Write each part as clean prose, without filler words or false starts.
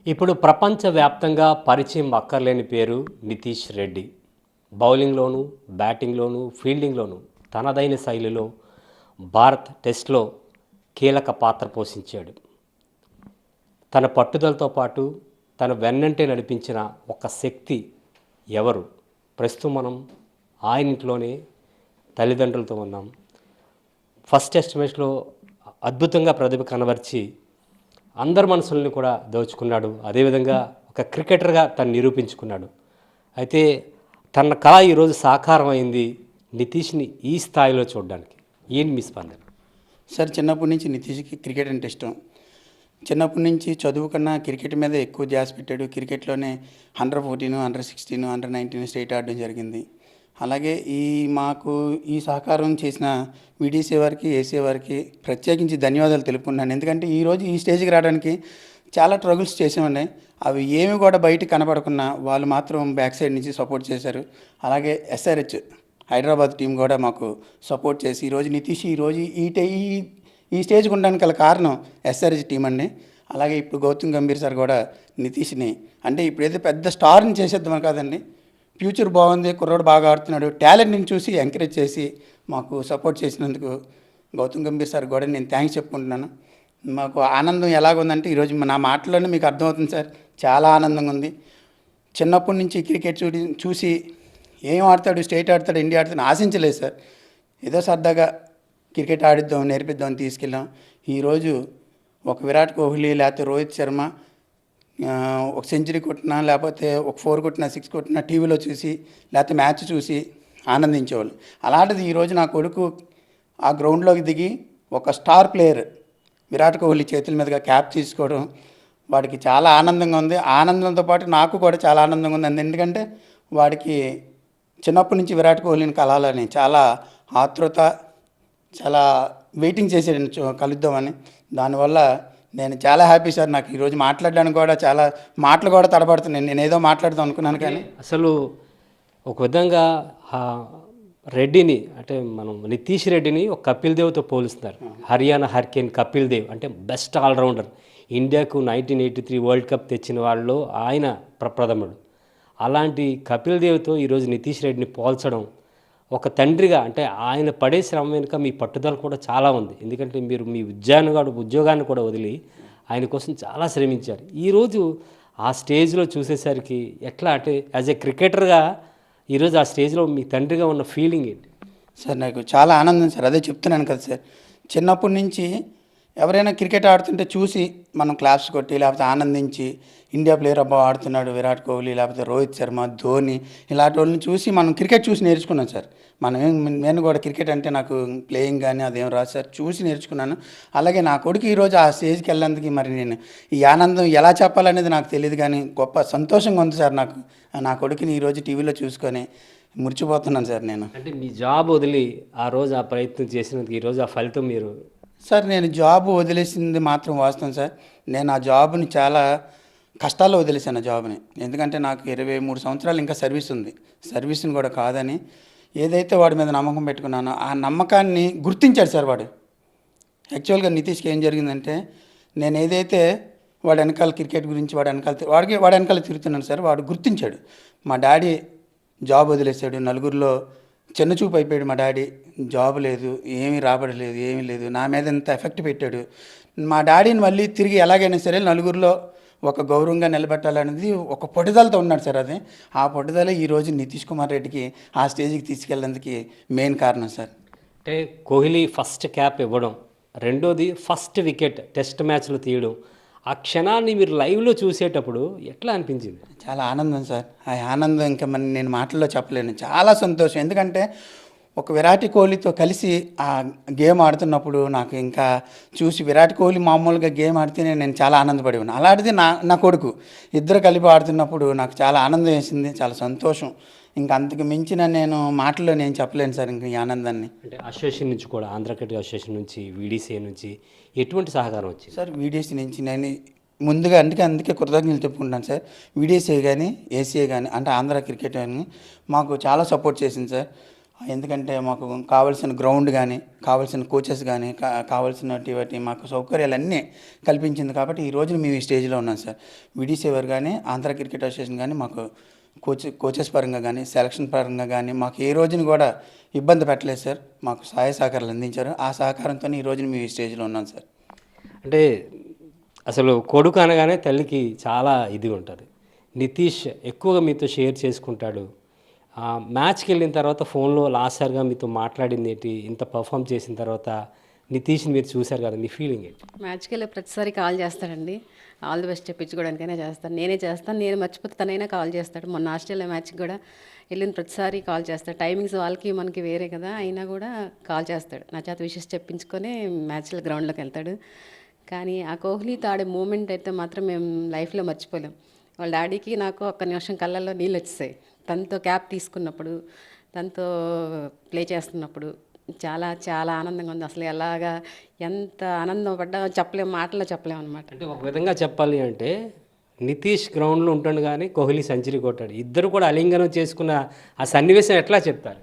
ఇప్పుడు ప్రపంచవ్యాప్తంగా పరిచయం అక్కర్లేని పేరు నితీష్ రెడ్డి. బౌలింగ్లోనూ, బ్యాటింగ్లోనూ, ఫీల్డింగ్లోనూ తనదైన శైలిలో భారత్ టెస్ట్లో కీలక పాత్ర పోషించాడు. తన పట్టుదలతో పాటు తన వెన్నంటే నడిపించిన ఒక శక్తి ఎవరు? ప్రస్తుతం మనం ఆయన ఇంట్లోనే తల్లిదండ్రులతో ఉన్నాం. ఫస్ట్ టెస్ట్ మ్యాచ్లో అద్భుతంగా ప్రతిభ కనబరిచి అందరి మనసుల్ని కూడా దోచుకున్నాడు. అదేవిధంగా ఒక క్రికెటర్గా తను నిరూపించుకున్నాడు. అయితే తన కళ ఈరోజు సాకారం అయింది. నితీష్ని ఈ స్థాయిలో చూడడానికి ఏంటి మీ స్పందన? సార్, చిన్నప్పటి నుంచి నితీష్కి క్రికెట్ అంటే ఇష్టం. చిన్నప్పటి నుంచి చదువు కన్నా క్రికెట్ మీద ఎక్కువ ధ్యాస పెట్టాడు. క్రికెట్లోనే అండర్-14, అండర్-16, అండర్-19 స్టేట్ ఆడడం జరిగింది. అలాగే మాకు ఈ సహకారం చేసిన వీడీసీ వారికి, ఏసీ వారికి ప్రత్యేకించి ధన్యవాదాలు తెలుపుకున్నాను. ఎందుకంటే ఈరోజు ఈ స్టేజ్కి రావడానికి చాలా ట్రగుల్స్ చేసామండి. అవి ఏమి కూడా బయట కనపడకున్నా వాళ్ళు మాత్రం బ్యాక్ సైడ్ నుంచి సపోర్ట్ చేశారు. అలాగే ఎస్ఆర్హెచ్ హైదరాబాద్ టీం కూడా మాకు సపోర్ట్ చేసి ఈరోజు నితీష్ ఈ స్టేజ్కి ఉండడానికి గల కారణం ఎస్ఆర్హెచ్ టీం అండి. అలాగే ఇప్పుడు గౌతమ్ గంభీర్ సార్ కూడా నితీష్ని అంటే ఇప్పుడైతే పెద్ద స్టార్ని చేసేద్దామని కాదండి, ఫ్యూచర్ బాగుంది, కుర్రోడు బాగా ఆడుతున్నాడు, టాలెంట్ని చూసి ఎంకరేజ్ చేసి మాకు సపోర్ట్ చేసినందుకు గౌతమ్ గంభీర్ సార్ కూడా నేను థ్యాంక్స్ చెప్పుకుంటున్నాను. మాకు ఆనందం ఎలాగుందంటే ఈరోజు నా మాటల్లోనే మీకు అర్థమవుతుంది సార్, చాలా ఆనందంగా ఉంది. చిన్నప్పటి నుంచి క్రికెట్ చూసి ఏం ఆడతాడు, స్టేట్ ఆడతాడు, ఇండియా ఆడతాడు ఆశించలేదు సార్. ఏదో సరదాగా క్రికెట్ ఆడిద్దాం, నేర్పిద్దాం తీసుకెళ్ళాం. ఈరోజు ఒక విరాట్ కోహ్లీ లేకపోతే రోహిత్ శర్మ ఒక సెంచరీ కొట్టినా, లేకపోతే ఒక 4 కొట్టినా, 6 కొట్టినా టీవీలో చూసి లేకపోతే మ్యాచ్ చూసి ఆనందించేవాళ్ళు. అలాంటిది ఈరోజు నా కొడుకు ఆ గ్రౌండ్లోకి దిగి ఒక స్టార్ ప్లేయర్ విరాట్ కోహ్లీ చేతుల మీదుగా క్యాప్ తీసుకోవడం వాడికి చాలా ఆనందంగా ఉంది. ఆనందంతో పాటు నాకు కూడా చాలా ఆనందంగా ఉంది. ఎందుకంటే వాడికి చిన్నప్పటి నుంచి విరాట్ కోహ్లీని కలాలని చాలా ఆతృత, చాలా వెయిటింగ్ చేసాడు కలుద్దామని. దానివల్ల నేను చాలా హ్యాపీ సార్. నాకు ఈరోజు మాట్లాడడానికి కూడా చాలా మాటలు కూడా తడబడుతున్నాయి. నేను ఏదో మాట్లాడదాం అనుకున్నాను కానీ అసలు ఒక విధంగా రెడ్డిని అంటే మనం నితీష్ రెడ్డిని ఒక కపిల్ దేవ్తో పోలుస్తున్నారు. హర్యానా హర్కేన్ కపిల్ దేవ్ అంటే బెస్ట్ ఆల్రౌండర్. ఇండియాకు 1983 వరల్డ్ కప్ తెచ్చిన వాళ్ళు ఆయన ప్రప్రథముడు. అలాంటి కపిల్ దేవ్తో ఈరోజు నితీష్ రెడ్డిని పోల్చడం ఒక తండ్రిగా అంటే ఆయన పడే శ్రమ వెనుక మీ పట్టుదల కూడా చాలా ఉంది. ఎందుకంటే మీరు మీ ఉద్యోగాన్ని కూడా వదిలి ఆయన కోసం చాలా శ్రమించారు. ఈరోజు ఆ స్టేజ్లో చూసేసరికి ఎట్లా అంటే యాజ్ ఎ క్రికెటర్గా ఈరోజు ఆ స్టేజ్లో మీ తండ్రిగా ఉన్న ఫీలింగ్ ఏంటి? సార్, నాకు చాలా ఆనందం సార్. అదే చెప్తున్నాను కదా సార్, చిన్నప్పటి నుంచి ఎవరైనా క్రికెట్ ఆడుతుంటే చూసి మనం క్లాప్స్ కొట్టి లేకపోతే ఆనందించి ఇండియా ప్లేయర్ అబ్బా ఆడుతున్నాడు విరాట్ కోహ్లీ, లేకపోతే రోహిత్ శర్మ, ధోని ఇలాంటి వాళ్ళని చూసి మనం క్రికెట్ చూసి నేర్చుకున్నాం సార్. నేను కూడా క్రికెట్ అంటే నాకు ప్లేయింగ్ కానీ అదేం రాదు సార్, చూసి నేర్చుకున్నాను. అలాగే నా కొడుకు ఈరోజు ఆ స్టేజ్కి వెళ్ళేందుకు మరి నేను ఈ ఆనందం ఎలా చెప్పాలనేది నాకు తెలియదు కానీ గొప్ప సంతోషంగా ఉంది సార్. నాకు నా కొడుకుని ఈరోజు టీవీలో చూసుకొని మురిచిపోతున్నాను సార్. నేను అంటే మీ జాబ్ వదిలి ఆ రోజు ఆ ప్రయత్నం చేసినందుకు ఈరోజు ఆ ఫలితం మీరు సార్, నేను జాబ్ వదిలేసింది మాత్రం వాస్తవం సార్. నేను ఆ జాబ్ని చాలా కష్టాల్లో వదిలేసాను జాబ్ని. ఎందుకంటే నాకు 23 సంవత్సరాలు ఇంకా సర్వీస్ ఉంది. సర్వీస్ని కూడా కాదని ఏదైతే వాడి మీద నమ్మకం పెట్టుకున్నానో ఆ నమ్మకాన్ని గుర్తించాడు సార్ వాడు. యాక్చువల్గా నితీష్కి ఏం జరిగిందంటే నేను ఏదైతే వాడి వెనకాల క్రికెట్ గురించి వాడి వెనకాల తిరుగుతున్నాను సార్, వాడు గుర్తించాడు. మా డాడీ జాబ్ వదిలేశాడు, నలుగురిలో చిన్నచూపు అయిపోయాడు. మా డాడీ జాబ్ లేదు, ఏమీ రాబడలేదు, ఏమీ లేదు, నా మీద ఎంత ఎఫెక్ట్ పెట్టాడు. మా డాడీని మళ్ళీ తిరిగి ఎలాగైనా సరే నలుగురిలో ఒక గౌరవంగా నిలబెట్టాలనేది ఒక పట్టుదలతో ఉన్నాడు సార్. అది ఆ పట్టుదల ఈరోజు నితీష్ కుమార్ రెడ్డికి ఆ స్టేజ్కి తీసుకెళ్ళేందుకు మెయిన్ కారణం సార్. అంటే కోహ్లీ ఫస్ట్ క్యాప్ ఇవ్వడం, రెండోది ఫస్ట్ వికెట్ టెస్ట్ మ్యాచ్లో తీయడం, ఆ క్షణాన్ని మీరు లైవ్లో చూసేటప్పుడు ఎట్లా అనిపించింది? చాలా ఆనందం సార్. ఆ ఆనందం ఇంకా నేను మాటల్లో చెప్పలేను. చాలా సంతోషం. ఎందుకంటే ఒక విరాట్ కోహ్లీతో కలిసి ఆ గేమ్ ఆడుతున్నప్పుడు నాకు ఇంకా చూసి విరాట్ కోహ్లీ మామూలుగా గేమ్ ఆడితేనే నేను చాలా ఆనందపడి ఉన్నాను. అలాంటిది నా కొడుకు ఇద్దరు కలిపి ఆడుతున్నప్పుడు నాకు చాలా ఆనందం వేసింది, చాలా సంతోషం. ఇంకా అంతకు మించిన నేను మాటల్లో నేను చెప్పలేను సార్ ఇంకా ఈ ఆనందాన్ని. అంటే అసోసియేషన్ నుంచి కూడా ఆంధ్ర క్రికెట్ అసోసియేషన్ నుంచి, వీడీసీ నుంచి ఎటువంటి సహకారం వచ్చింది సార్? వీడీసీ నుంచి నేను ముందుగా అందుకే కృతజ్ఞతలు చెప్పుకుంటాను సార్. వీడీసీ కానీ ఏసీఏ కానీ అంటే ఆంధ్ర క్రికెట్ కానీ మాకు చాలా సపోర్ట్ చేసింది సార్. ఎందుకంటే మాకు కావాల్సిన గ్రౌండ్ కానీ, కావాల్సిన కోచెస్ కానీ, కావాల్సినటువంటి మాకు సౌకర్యాలన్నీ కల్పించింది కాబట్టి ఈ రోజున మేము ఈ స్టేజ్లో ఉన్నాం సార్. విడిసేవారు కానీ, ఆంధ్ర క్రికెట్ అసోసియేషన్ కానీ మాకు కోచెస్ పరంగా కానీ, సెలక్షన్ పరంగా కానీ మాకు ఏ రోజున కూడా ఇబ్బంది పెట్టలేదు సార్. మాకు సహాయ సహకారాలు అందించారు. ఆ సహకారంతో ఈ రోజున మేము ఈ స్టేజ్లో ఉన్నాం సార్. అంటే అసలు కొడుకు అనగానే తల్లికి చాలా ఇది ఉంటుంది. నితీష్ ఎక్కువగా మీతో షేర్ చేసుకుంటాడు. మ్యాచ్కి వెళ్ళిన తర్వాత ఫోన్లో లాస్ట్గా మీతో మాట్లాడింది ఏంటి? ఇంత పర్ఫామ్ చేసిన తర్వాత నితీష్ని మీరు చూశారు కదా, మీ ఫీలింగ్ ఏంటి? మ్యాచ్కి వెళ్ళి ప్రతిసారి కాల్ చేస్తాడండి. ఆల్ ది బెస్ట్ చెప్పించుకోవడానికైనా చేస్తాను. నేనే చేస్తాను. నేను మర్చిపోతే తనైనా కాల్ చేస్తాడు. మొన్న ఆస్ట్రేలియా మ్యాచ్కి కూడా వెళ్ళిన ప్రతిసారి కాల్ చేస్తాడు. టైమింగ్స్ వాళ్ళకి మనకి వేరే కదా, అయినా కూడా కాల్ చేస్తాడు. నా చేత విషెస్ చెప్పించుకొని మ్యాచ్లో గ్రౌండ్లోకి వెళ్తాడు. కానీ ఆ కోహ్లీతో ఆడే మూమెంట్ అయితే మాత్రం మేము లైఫ్లో మర్చిపోలేం. వాళ్ళ డాడీకి నాకు ఒక్క నిమిషం కళ్ళల్లో నీళ్ళు వచ్చేసాయి. తనతో క్యాప్ తీసుకున్నప్పుడు, తనతో ప్లే చేస్తున్నప్పుడు చాలా చాలా ఆనందంగా ఉంది. అసలు ఎలాగా ఎంత ఆనందం పడ్డా చెప్పలేము, మాటల్లో చెప్పలేము అనమాట. అంటే ఒక విధంగా చెప్పాలి అంటే నితీష్ గ్రౌండ్లో ఉంటాడు కానీ కోహ్లీ సెంచరీ కొట్టాడు. ఇద్దరు కూడా అలింగనం చేసుకున్న ఆ సన్నివేశం ఎట్లా చెప్తారు?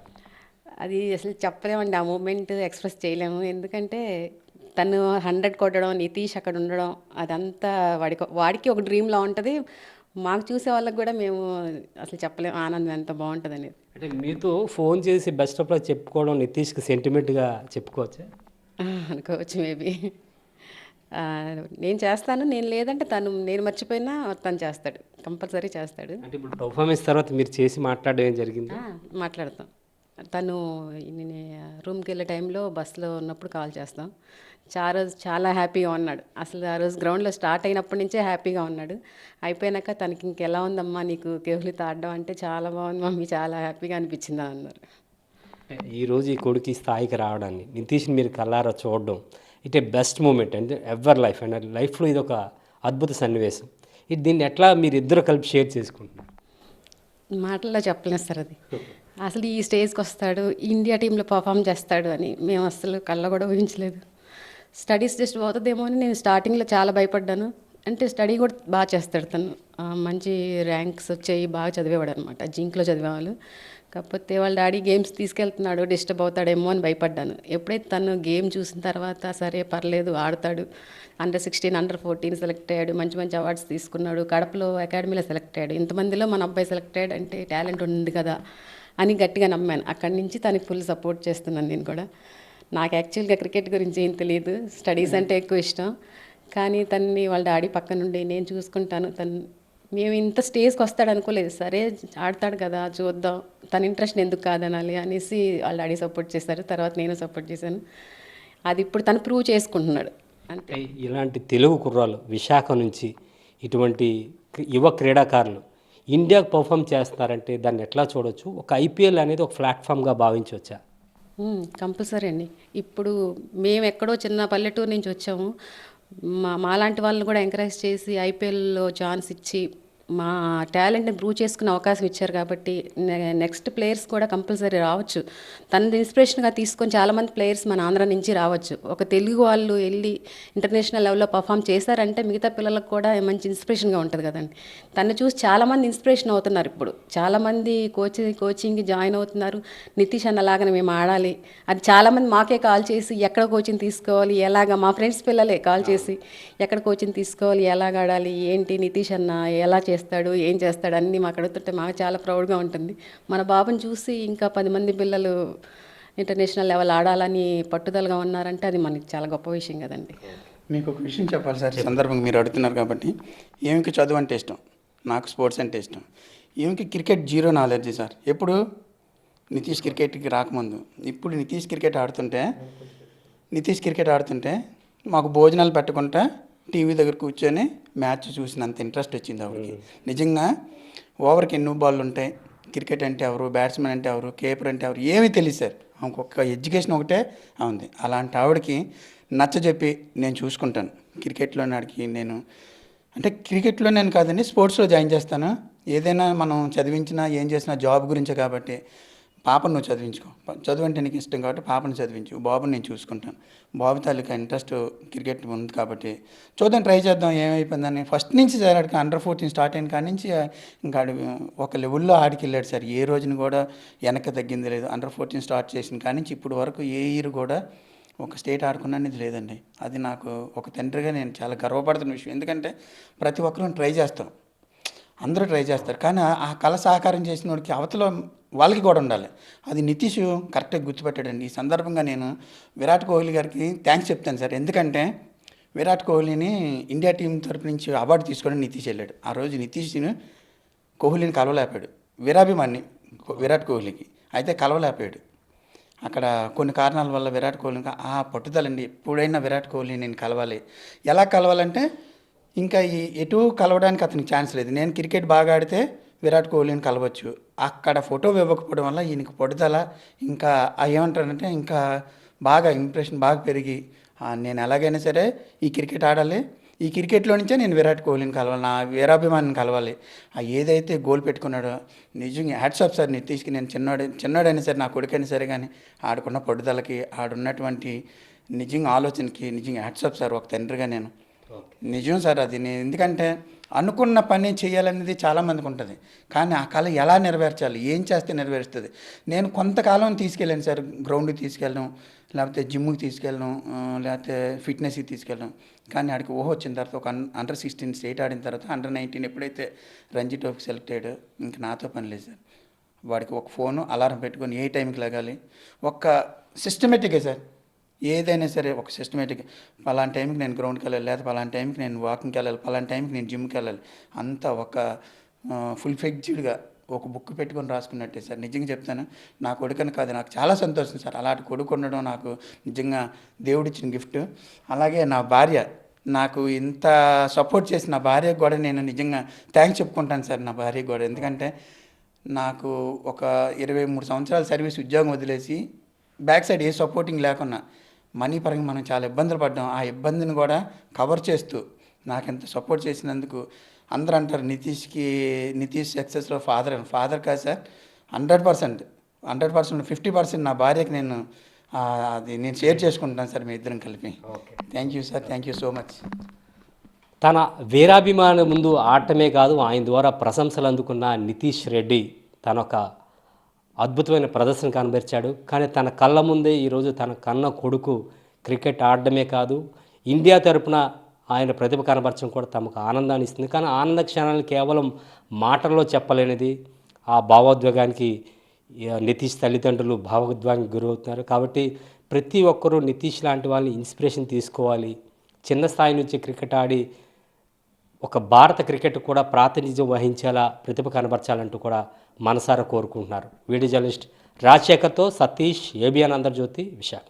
అది అసలు చెప్పలేమండి. ఆ మూమెంట్ ఎక్స్ప్రెస్ చేయలేము. ఎందుకంటే తను 100 కొట్టడం, నితీష్ అక్కడ ఉండడం, అదంతా వాడికి ఒక డ్రీమ్లా ఉంటుంది. మాకు చూసే వాళ్ళకి కూడా మేము అసలు చెప్పలేము ఆనందం ఎంత బాగుంటుంది అనేది. అంటే మీతో ఫోన్ చేసి బెస్ట్ ఆఫ్ లక్ చెప్పుకోవడం నితీష్కి సెంటిమెంట్గా చెప్పుకోవచ్చా? అనుకోవచ్చు మేబీ. నేను చేస్తాను, నేను లేదంటే నేను మర్చిపోయినా తను చేస్తాడు, కంపల్సరీ చేస్తాడు. అంటే ఇప్పుడు పర్ఫార్మెన్స్ తర్వాత మీరు చేసి మాట్లాడడం ఏం జరిగింది? మాట్లాడతాం. తను నేను రూమ్కి వెళ్ళే టైంలో బస్సులో ఉన్నప్పుడు కాల్ చేస్తాం. రోజు చాలా హ్యాపీగా ఉన్నాడు. అసలు ఆ రోజు గ్రౌండ్లో స్టార్ట్ అయినప్పటి నుంచే హ్యాపీగా ఉన్నాడు. అయిపోయాక తనకి ఇంకెలా ఉందమ్మా నీకు కోహ్లీతో ఆడడం అంటే, చాలా బాగుంది మమ్మీ, చాలా హ్యాపీగా అనిపించింది అని అన్నారు. ఈరోజు ఈ కొడుకు ఈ స్థాయికి రావడాన్ని, నితీష్ని మీరు కళ్ళారా చూడడం, ఇట్ ఏ బెస్ట్ మూమెంట్ అంటే ఎవర్ లైఫ్ అండ్ లైఫ్లో ఇది ఒక అద్భుత సన్నివేశం. దీన్ని ఎట్లా మీరు ఇద్దరు కలిపి షేర్ చేసుకుంటున్నారు? మాటల్లో చెప్పలేదు సార్. అది అసలు ఈ స్టేజ్కి వస్తాడు, ఇండియా టీంలో పర్ఫామ్ చేస్తాడు అని మేము అసలు కళ్ళ కూడా ఊహించలేదు. స్టడీస్ జస్ట్ పోతుందేమో అని నేను స్టార్టింగ్లో చాలా భయపడ్డాను. అంటే స్టడీ కూడా బాగా చేస్తాడు తను. మంచి ర్యాంక్స్ వచ్చాయి, బాగా చదివేవాడు అనమాట. జింక్లో చదివేవాళ్ళు. కాకపోతే వాళ్ళ డాడీ గేమ్స్ తీసుకెళ్తున్నాడు, డిస్టర్బ్ అవుతాడేమో అని భయపడ్డాను. ఎప్పుడైతే తను గేమ్ చూసిన తర్వాత సరే పర్లేదు ఆడతాడు, Under-16, Under-14 సెలెక్ట్ అయ్యాడు, మంచి మంచి అవార్డ్స్ తీసుకున్నాడు, కడపలో అకాడమీలో సెలెక్ట్ అయ్యాడు, ఇంతమందిలో మన అబ్బాయి సెలెక్ట్ అయ్యాడు అంటే టాలెంట్ ఉంది కదా అని గట్టిగా నమ్మాను. అక్కడి నుంచి తనకి ఫుల్ సపోర్ట్ చేస్తున్నాను నేను కూడా. నాకు యాక్చువల్గా క్రికెట్ గురించి ఏం తెలియదు, స్టడీస్ అంటే ఎక్కువ ఇష్టం. కానీ తనని వాళ్ళ డాడీ పక్క నుండి నేను చూసుకుంటాను. మేము ఇంత స్టేజ్కి వస్తాడు అనుకోలేదు. సరే ఆడతాడు కదా చూద్దాం, తన ఇంట్రెస్ట్ ఎందుకు కాదనాలి అనేసి వాళ్ళ డాడీ సపోర్ట్ చేశారు. తర్వాత నేను సపోర్ట్ చేశాను. అది ఇప్పుడు తను ప్రూవ్ చేసుకుంటున్నాడు. అంటే ఇలాంటి తెలుగు కుర్రాలు విశాఖ నుంచి ఇటువంటి యువ క్రీడాకారులు ఇండియాకు పర్ఫామ్ చేస్తున్నారంటే దాన్ని ఎట్లా చూడవచ్చు? ఒక ఐపీఎల్ అనేది ఒక ప్లాట్ఫామ్గా భావించవచ్చా? కంపల్సరీ అండి. ఇప్పుడు మేము ఎక్కడో చిన్న పల్లెటూరు నుంచి వచ్చాము. మాలాంటి వాళ్ళని కూడా ఎంకరేజ్ చేసి ఐపీఎల్లో ఛాన్స్ ఇచ్చి మా టాలెంట్ని ప్రూవ్ చేసుకునే అవకాశం ఇచ్చారు కాబట్టి నెక్స్ట్ ప్లేయర్స్ కూడా కంపల్సరీ రావచ్చు. తనది ఇన్స్పిరేషన్గా తీసుకొని చాలామంది ప్లేయర్స్ మన ఆంధ్ర నుంచి రావచ్చు. ఒక తెలుగు వాళ్ళు వెళ్ళి ఇంటర్నేషనల్ లెవెల్లో పర్ఫామ్ చేశారంటే మిగతా పిల్లలకు కూడా మంచి ఇన్స్పిరేషన్గా ఉంటుంది కదండి. తను చూసి చాలామంది ఇన్స్పిరేషన్ అవుతున్నారు. ఇప్పుడు చాలామంది కోచింగ్కి జాయిన్ అవుతున్నారు. నితీష్ అన్నలాగానే మేము ఆడాలి అది చాలామంది మాకే కాల్ చేసి ఎక్కడ కోచింగ్ తీసుకోవాలి, ఎలాగా, మా ఫ్రెండ్స్ పిల్లలే కాల్ చేసి ఎక్కడ కోచింగ్ తీసుకోవాలి, ఎలాగ ఆడాలి, ఏంటి నితీష్ అన్న ఎలా చేస్తాడు, ఏం చేస్తాడు అన్నీ మాకు అడుగుతుంటే మాకు చాలా ప్రౌడ్గా ఉంటుంది. మన బాబుని చూసి ఇంకా 10 మంది పిల్లలు ఇంటర్నేషనల్ లెవెల్ ఆడాలని పట్టుదలగా ఉన్నారంటే అది మనకి చాలా గొప్ప విషయం కదండి. మీకు ఒక విషయం చెప్పాలి సార్, ఈ సందర్భంగా మీరు అడుగుతున్నారు కాబట్టి. ఏమికి చదువు అంటే ఇష్టం, నాకు స్పోర్ట్స్ అంటే ఇష్టం. ఏమికి క్రికెట్ జీరో నాలెడ్జ్ సార్. ఎప్పుడు నితీష్ క్రికెట్కి రాకముందు, ఇప్పుడు నితీష్ క్రికెట్ ఆడుతుంటే మాకు భోజనాలు పెట్టకుండా టీవీ దగ్గర కూర్చొని మ్యాచ్ చూసినంత ఇంట్రెస్ట్ వచ్చింది ఆవిడకి. నిజంగా ఓవర్కి ఎన్నో బాళ్ళు ఉంటాయి, క్రికెట్ అంటే ఎవరు, బ్యాట్స్మెన్ అంటే ఎవరు, కీపర్ అంటే ఎవరు ఏమీ తెలియదు సార్. ఆమెకు ఒక్క ఎడ్యుకేషన్ ఒకటే ఉంది. అలాంటి ఆవిడకి నచ్చజెప్పి నేను చూసుకుంటాను. క్రికెట్లోనే ఆడికి నేను అంటే క్రికెట్లో నేను కాదండి, స్పోర్ట్స్లో జాయిన్ చేస్తాను. ఏదైనా మనం చదివించినా ఏం చేసినా జాబ్ గురించే కాబట్టి పాపను నువ్వు చదివించుకో, చదువు అంటే నీకు ఇష్టం కాబట్టి పాపను చదివించు, బాబుని నేను చూసుకుంటాను. బాబు తాలూకా ఇంట్రెస్ట్ క్రికెట్ ఉంది కాబట్టి చూద్దాం, ట్రై చేద్దాం ఏమైపోయిందని. ఫస్ట్ నుంచి సార్ ఆడికి అండర్-14 స్టార్ట్ అయిన కాడి నుంచి ఇంకా ఆడు ఒక లెవెల్లో ఆడికి వెళ్ళాడు సార్. ఏ రోజున కూడా వెనక్కి తగ్గింది లేదు. అండర్-14 స్టార్ట్ చేసిన కాడి నుంచి ఇప్పుడు వరకు ఏ ఇయర్ కూడా ఒక స్టేట్ ఆడుకున్నది లేదండి. అది నాకు ఒక తండ్రిగా నేను చాలా గర్వపడుతున్న విషయం. ఎందుకంటే ప్రతి ఒక్కరూ ట్రై చేస్తాం, అందరూ ట్రై చేస్తారు, కానీ ఆ కళ సాకారం చేసిన వాడికి అవతల వాళ్ళకి కూడా ఉండాలి. అది నితీష్ కరెక్ట్గా గుర్తుపెట్టాడండి. ఈ సందర్భంగా నేను విరాట్ కోహ్లీ గారికి థ్యాంక్స్ చెప్తాను సార్. ఎందుకంటే విరాట్ కోహ్లీని ఇండియా టీం తరపు నుంచి అవార్డు తీసుకోవడానికి నితీష్ వెళ్ళాడు. ఆ రోజు నితీష్ని కోహ్లీని కలవలేపాడు, వీరాభిమాని విరాట్ కోహ్లీకి, అయితే కలవలేపాడు. అక్కడ కొన్ని కారణాల వల్ల విరాట్ కోహ్లీకి ఆ పట్టుదలండి, ఎప్పుడైనా విరాట్ కోహ్లీ నేను కలవాలి. ఎలా కలవాలంటే ఇంకా ఎటు కలవడానికి అతనికి ఛాన్స్ లేదు. నేను క్రికెట్ బాగా ఆడితే విరాట్ కోహ్లీని కలవచ్చు. అక్కడ ఫోటో ఇవ్వకపోవడం వల్ల ఈయనకి పట్టుదల ఇంకా ఏమంటారంటే ఇంకా బాగా ఇంప్రెషన్ బాగా పెరిగి నేను ఎలాగైనా సరే ఈ క్రికెట్ ఆడాలి, ఈ క్రికెట్లో నుంచే నేను విరాట్ కోహ్లీని కలవాలి, నా వీరాభిమానిని కలవాలి. ఏదైతే గోల్ పెట్టుకున్నాడో నిజంగా హ్యాట్స్ ఆఫ్ సార్ నితీష్కి. నేను చిన్నోడైనా సరే, నా కొడుకైనా సరే, కానీ ఆడుకున్న పట్టుదలకి, ఆడున్నటువంటి నిజంగా ఆలోచనకి నిజంగా హ్యాట్స్ ఆఫ్ సార్. ఒక తండ్రిగా నేను నిజం సార్ అది. నేను ఎందుకంటే అనుకున్న పని చేయాలనేది చాలామందికి ఉంటుంది, కానీ ఆ కళ ఎలా నెరవేర్చాలి, ఏం చేస్తే నెరవేరుస్తుంది. నేను కొంతకాలం తీసుకెళ్ళాను సార్, గ్రౌండ్కి తీసుకెళ్ళడం, లేకపోతే జిమ్కి తీసుకెళ్ళడం, లేకపోతే ఫిట్నెస్కి తీసుకెళ్ళడం. కానీ ఆడికి ఊహ వచ్చిన తర్వాత ఒక అండర్-16 స్టేట్ ఆడిన తర్వాత అండర్-19 ఎప్పుడైతే రంజీ ట్రోఫీకి సెలెక్ట్ అయ్యాడో ఇంక నాతో పని లేదు సార్. వాడికి ఒక ఫోను అలారం పెట్టుకొని ఏ టైంకి లగాలి, ఒక సిస్టమేటిక్గా సార్, ఏదైనా సరే ఒక సిస్టమేటిక్, పలానా టైంకి నేను గ్రౌండ్కి వెళ్ళాలి, లేదా పలానా టైంకి నేను వాకింగ్కి వెళ్ళాలి, పలానా టైంకి నేను జిమ్కి వెళ్ళాలి, అంతా ఒక ఫుల్ ఫ్లెడ్జ్డ్గా ఒక బుక్ పెట్టుకొని రాసుకున్నట్టే సార్. నిజంగా చెప్తాను, నా కొడుకని కాదు, నాకు చాలా సంతోషం సార్. అలాంటి కొడుకు ఉండడం నాకు నిజంగా దేవుడిచ్చిన గిఫ్ట్. అలాగే నా భార్య నాకు ఇంత సపోర్ట్ చేసిన నా భార్యకు కూడా నేను నిజంగా థ్యాంక్స్ చెప్పుకుంటాను సార్, నా భార్యకు కూడా. ఎందుకంటే నాకు ఒక 23 సంవత్సరాల సర్వీస్ ఉద్యోగం వదిలేసి బ్యాక్ సైడ్ ఏ సపోర్టింగ్ లేకున్నా మనీ పరంగా మనం చాలా ఇబ్బందులు పడ్డాం. ఆ ఇబ్బందిని కూడా కవర్ చేస్తూ నాకు ఎంత సపోర్ట్ చేసినందుకు అందరూ అంటారు నితీష్ సక్సెస్లో ఫాదర్ కాదు సార్, 100%, 50% నా భార్యకి నేను అది నేను షేర్ చేసుకుంటాను సార్, మీ ఇద్దరం కలిపి. Thank you sir, thank you so much. తన వీరాభిమానం ముందు ఆడటమే కాదు, ఆయన ద్వారా ప్రశంసలు అందుకున్న నితీష్ రెడ్డి తనొక అద్భుతమైన ప్రదర్శన కనబరిచాడు. కానీ తన కళ్ళ ముందే ఈరోజు తన కన్న కొడుకు క్రికెట్ ఆడడమే కాదు, ఇండియా తరపున ఆయన ప్రతిభ కనబరచడం కూడా తమకు ఆనందాన్ని ఇస్తుంది. కానీ ఆనంద క్షణాలను కేవలం మాటల్లో చెప్పలేనిది. ఆ భావోద్వేగానికి నితీష్ తల్లిదండ్రులు భావోద్వేగానికి గురవుతున్నారు. కాబట్టి ప్రతి ఒక్కరూ నితీష్ లాంటి వాళ్ళని ఇన్స్పిరేషన్ తీసుకోవాలి. చిన్న స్థాయి నుంచి క్రికెట్ ఆడి ఒక భారత క్రికెట్ కూడా ప్రాతినిధ్యం వహించేలా ప్రతిభ కనబరచాలంటూ కూడా మనసారా కోరుకుంటున్నారు. వీడియో జర్నలిస్ట్ రాజశేఖర్తో సతీష్, ఏబిఎన్ ఆంధ్రజ్యోతి, విశాఖ.